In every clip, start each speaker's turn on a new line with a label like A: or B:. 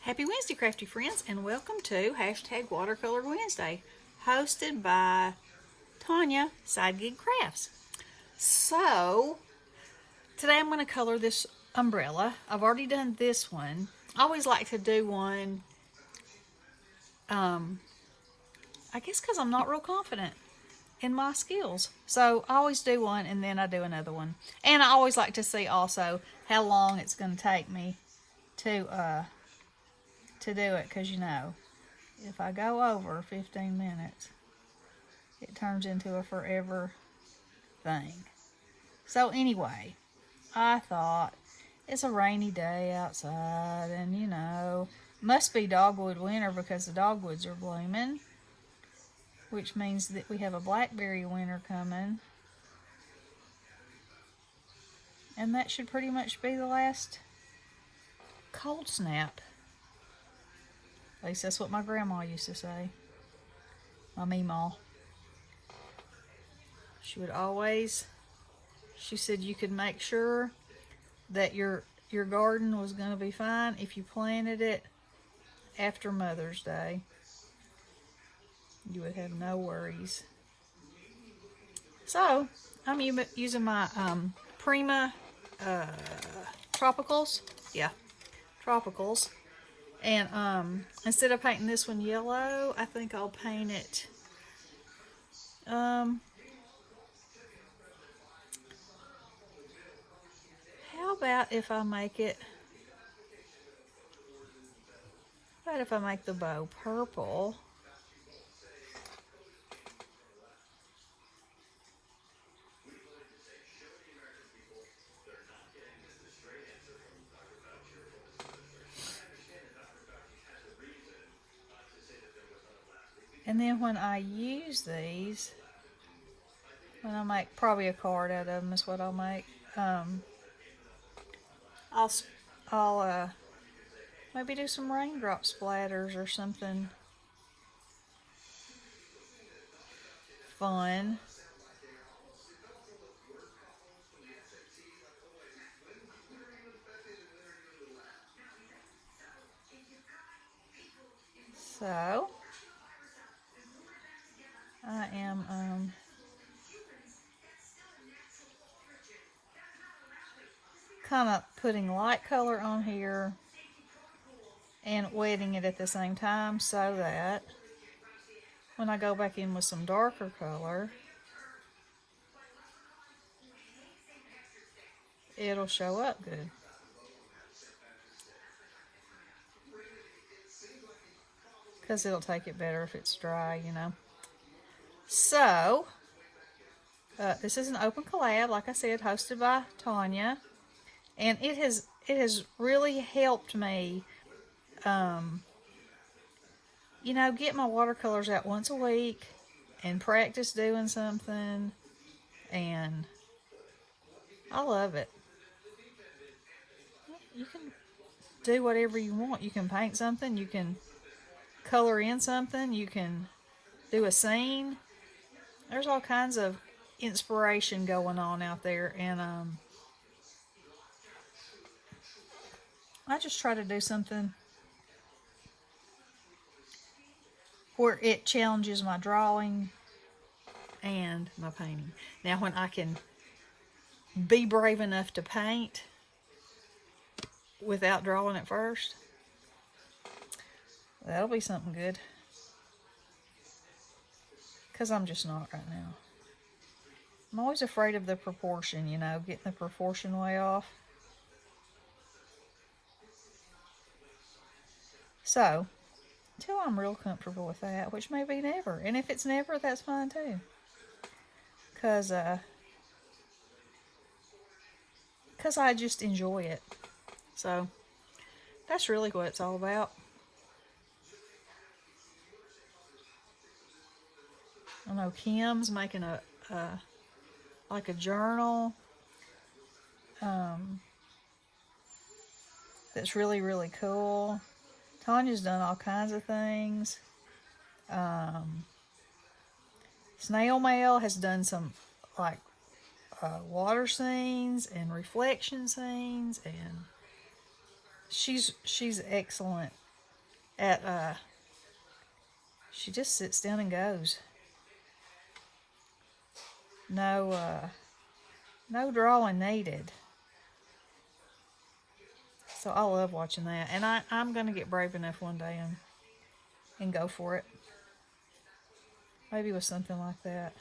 A: Happy Wednesday, crafty friends, and welcome to hashtag Watercolor Wednesday, hosted by Tanya, sidegigcrafts. So, today I'm going to color this umbrella. I've already done this one. I always like to do one, I guess because I'm not real confident in my skills. So, I always do one and then I do another one. And I always like to see also how long it's going to take me to do it, because if I go over 15 minutes, it turns into a forever thing. So anyway, I thought it's a rainy day outside, and must be dogwood winter because the dogwoods are blooming, which means that we have a blackberry winter coming, and that should pretty much be the last cold snap. At least that's what my grandma used to say. My meemaw. She said you could make sure that your garden was going to be fine if you planted it after Mother's Day. You would have no worries. So, I'm using my Prima Tropicals. Yeah, Tropicals. And instead of painting this one yellow, I think I'll paint it how about if I make the bow purple? And then when I use these, when I make probably a card out of them is what I'll make. I'll maybe do some raindrop splatters or something fun. So I am kind of putting light color on here and wetting it at the same time so that when I go back in with some darker color, it'll show up good. Because it'll take it better if it's dry. So, this is an open collab, like I said, hosted by Tanya. And it has really helped me, get my watercolors out once a week and practice doing something. And I love it. You can do whatever you want. You can paint something. You can color in something. You can do a scene. There's all kinds of inspiration going on out there. And I just try to do something where it challenges my drawing and my painting. Now, when I can be brave enough to paint without drawing at first, that'll be something good. Because I'm just not right now. I'm always afraid of the proportion, getting the proportion way off. So, until I'm real comfortable with that, which may be never. And if it's never, that's fine too. Because I just enjoy it. So, that's really what it's all about. I know Kim's making a journal that's really, really cool. Tanya's done all kinds of things. Snail Mail has done some water scenes and reflection scenes, and she's excellent at she just sits down and goes. No drawing needed. So I love watching that, and I'm gonna get brave enough one day and go for it. Maybe with something like that.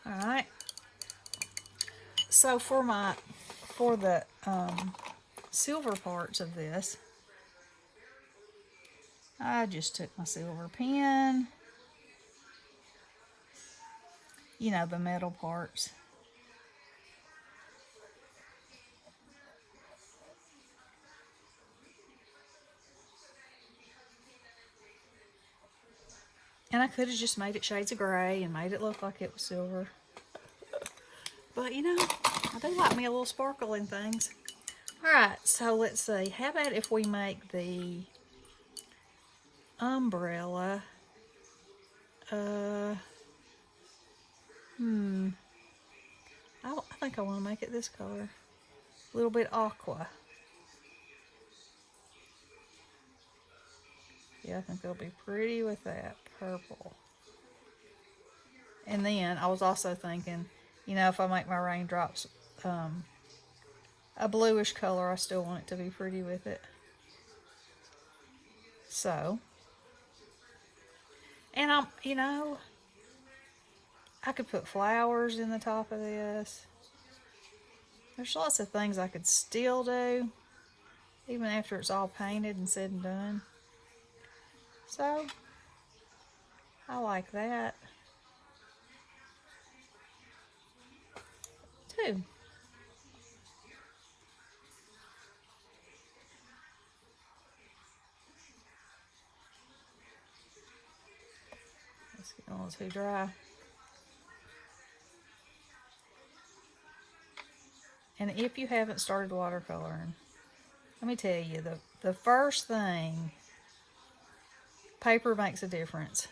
A: All right. So for the silver parts of this, I just took my silver pen, you know, the metal parts. And I could have just made it shades of gray and made it look like it was silver. But you know, I do like me a little sparkle in things. Alright, so let's see. How about if we make the umbrella I think I want to make it this color. A little bit aqua. Yeah, I think it'll be pretty with that purple. And then I was also thinking, you know, if I make my raindrops a bluish color, I still want it to be pretty with it. So, and you know, I could put flowers in the top of this. There's lots of things I could still do, even after it's all painted and said and done. So, I like that too. Let's get a little too dry. And if you haven't started watercoloring, let me tell you, the first thing, paper makes a difference.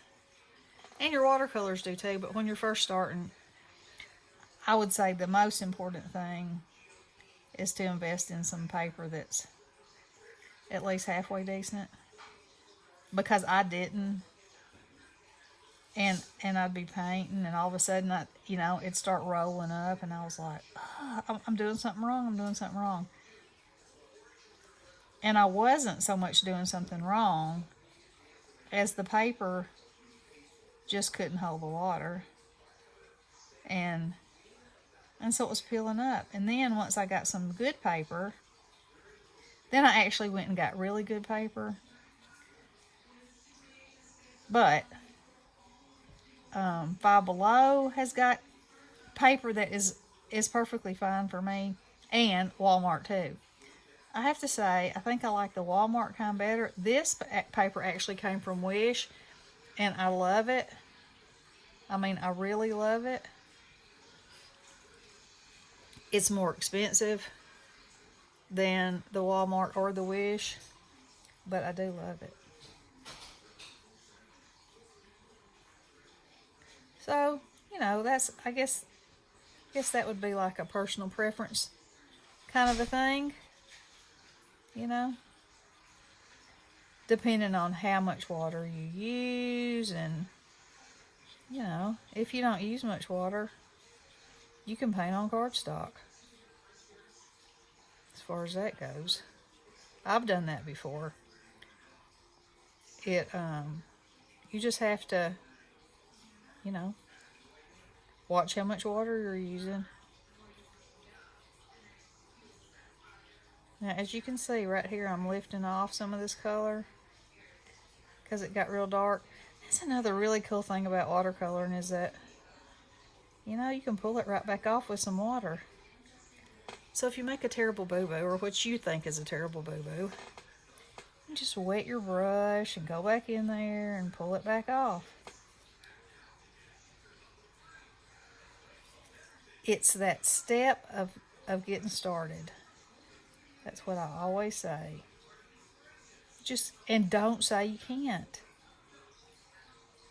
A: And your watercolors do too, but when you're first starting, I would say the most important thing is to invest in some paper that's at least halfway decent. Because I didn't. And I'd be painting, and all of a sudden, it'd start rolling up, and I was like, oh, I'm doing something wrong, I'm doing something wrong. And I wasn't so much doing something wrong as the paper just couldn't hold the water. And so it was peeling up. And then once I got some good paper, then I actually went and got really good paper. But Five Below has got paper that is perfectly fine for me, and Walmart too. I have to say, I think I like the Walmart kind better. This paper actually came from Wish, and I love it. I mean, I really love it. It's more expensive than the Walmart or the Wish, but I do love it. So, you know, that's, I guess that would be like a personal preference kind of a thing, you know, depending on how much water you use. And, you know, if you don't use much water, you can paint on cardstock, as far as that goes. I've done that before. You just have to, you know, watch how much water you're using. Now, as you can see right here, I'm lifting off some of this color because it got real dark. That's another really cool thing about watercoloring, is that, you know, you can pull it right back off with some water. So if you make a terrible boo-boo, or what you think is a terrible boo-boo, you just wet your brush and go back in there and pull it back off. It's that step of getting started. That's what I always say. And don't say you can't.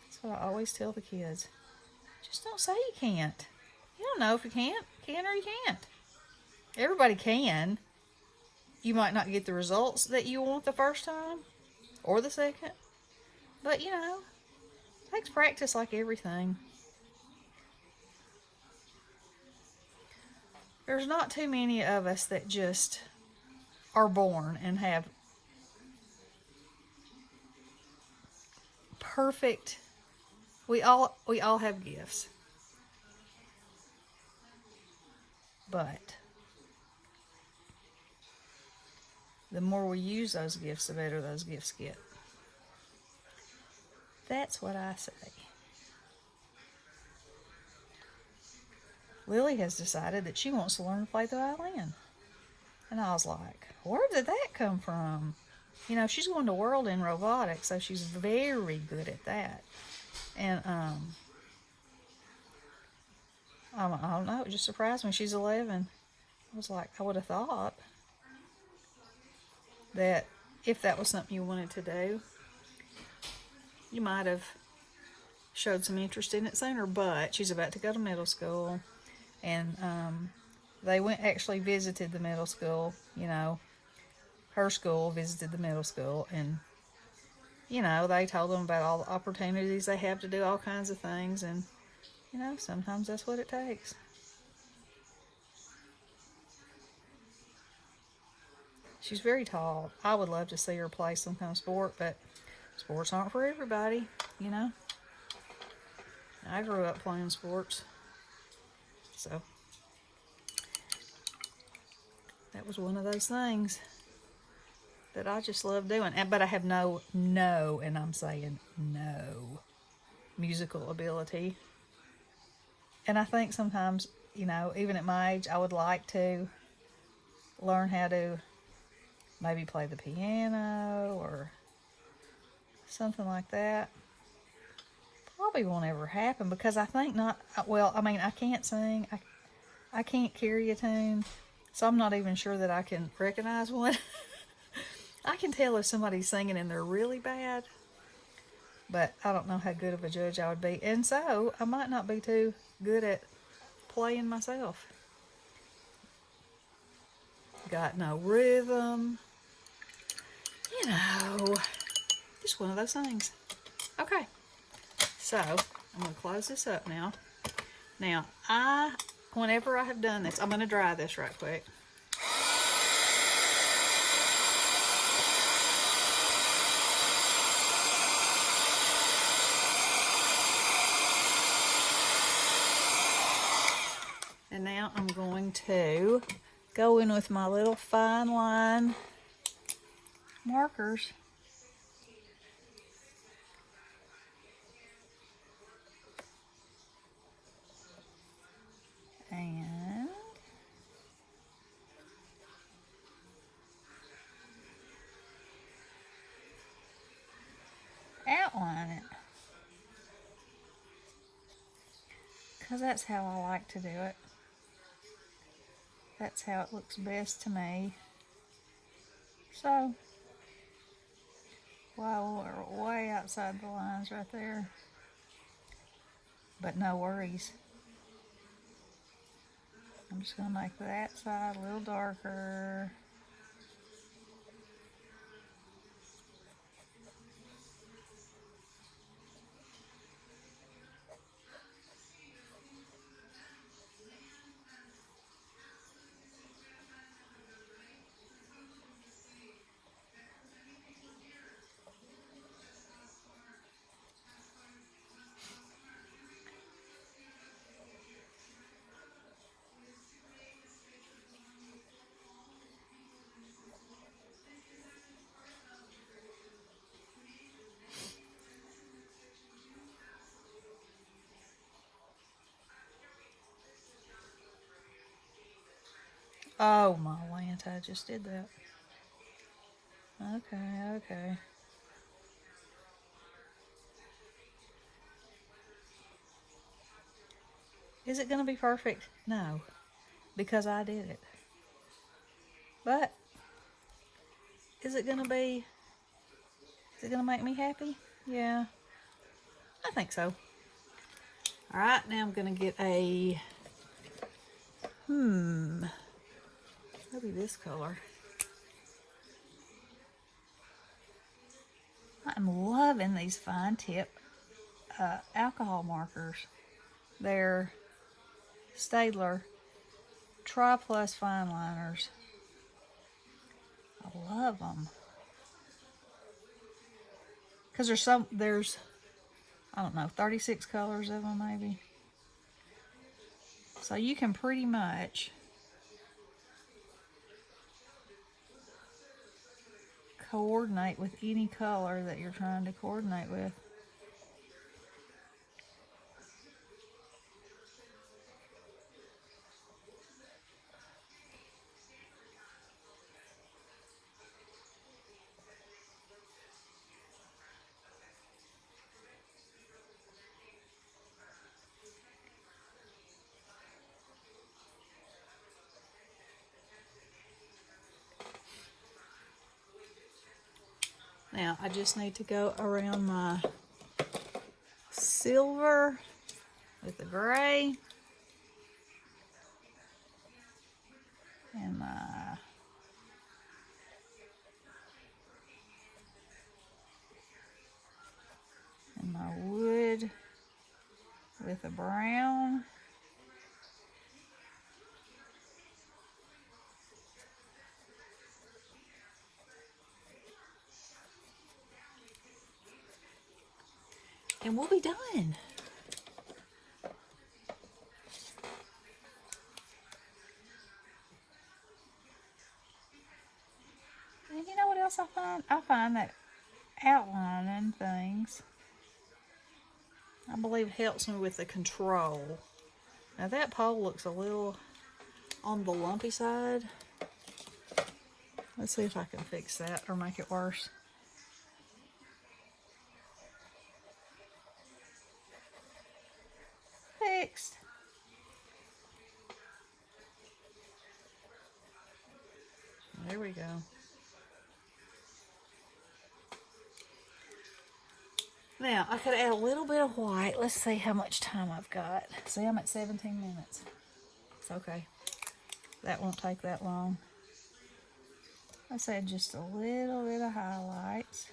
A: That's what I always tell the kids. Just don't say you can't. You don't know if you can or you can't. Everybody can. You might not get the results that you want the first time or the second. But, it takes practice like everything. There's not too many of us that just are born and have perfect. We all have gifts. But the more we use those gifts, the better those gifts get. That's what I say. Lily has decided that she wants to learn to play the violin. And I was like, where did that come from? She's going to World in Robotics, so she's very good at that. And I don't know, it just surprised me. She's 11. I was like, I would have thought that if that was something you wanted to do, you might have showed some interest in it sooner. But she's about to go to middle school, and they actually visited the middle school. Her school visited the middle school, and they told them about all the opportunities they have to do all kinds of things, and sometimes that's what it takes. She's very tall. I would love to see her play some kind of sport, but sports aren't for everybody, I grew up playing sports, so that was one of those things that I just love doing. But I have no, and I'm saying no, musical ability. And I think sometimes, even at my age, I would like to learn how to maybe play the piano or something like that. Probably won't ever happen because I think not, I can't sing. I can't carry a tune, so I'm not even sure that I can recognize one. I can tell if somebody's singing and they're really bad, but I don't know how good of a judge I would be. And so I might not be too good at playing myself. Got no rhythm. Just one of those things. Okay, so I'm going to close this up now. Now, whenever I have done this, I'm going to dry this right quick. And now I'm going to go in with my little fine line markers. And outline it. Because that's how I like to do it. That's how it looks best to me. So, wow, we're way outside the lines right there. But no worries. I'm just going to make that side a little darker. Oh my Lanta, I just did that. Okay. Is it going to be perfect? No, because I did it. But is it going to be it going to make me happy? Yeah, I think so. All right, now I'm going to get a, maybe this color. I'm loving these fine tip alcohol markers. They're Staedtler Tri Plus fine liners. I love them. Because there's, I don't know, 36 colors of them maybe. So you can pretty much coordinate with any color that you're trying to coordinate with. Now I just need to go around my silver with the gray and my wood with the brown. And we'll be done. And you know what else I find? I find that outlining things, I believe, helps me with the control. Now that pole looks a little on the lumpy side. Let's see if I can fix that or make it worse. Fixed. There we go. Now, I could add a little bit of white. Let's see how much time I've got. See, I'm at 17 minutes. It's okay. That won't take that long. Let's add just a little bit of highlights.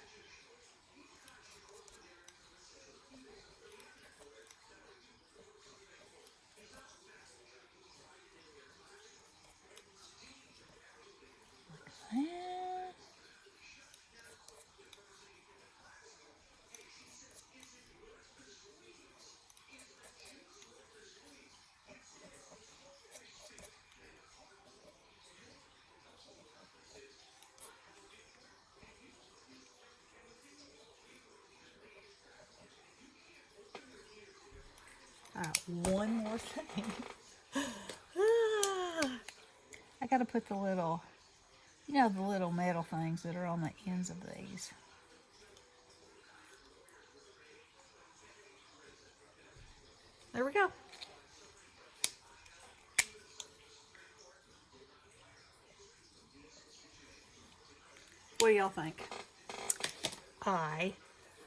A: Like that. Alright, one more thing. I gotta put the little, you know, the little metal things that are on the ends of these. There we go. What do y'all think? I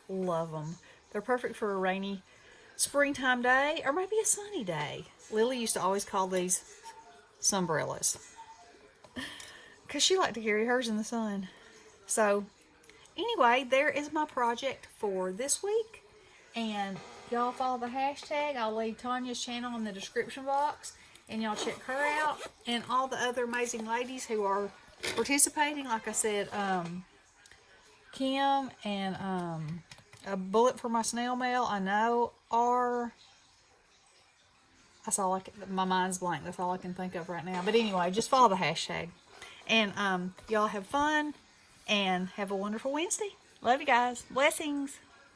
A: love them. They're perfect for a rainy springtime day or maybe a sunny day. Lily used to always call these sunbrellas because she liked to carry hers in the sun. So anyway, there is my project for this week, and y'all follow the hashtag. I'll leave Tanya's channel in the description box, and y'all check her out and all the other amazing ladies who are participating. Like I said, Kim and a bullet for my snail mail, I know are, that's all I can, my mind's blank, that's all I can think of right now. But anyway, just follow the hashtag. And y'all have fun and have a wonderful Wednesday. Love you guys. Blessings.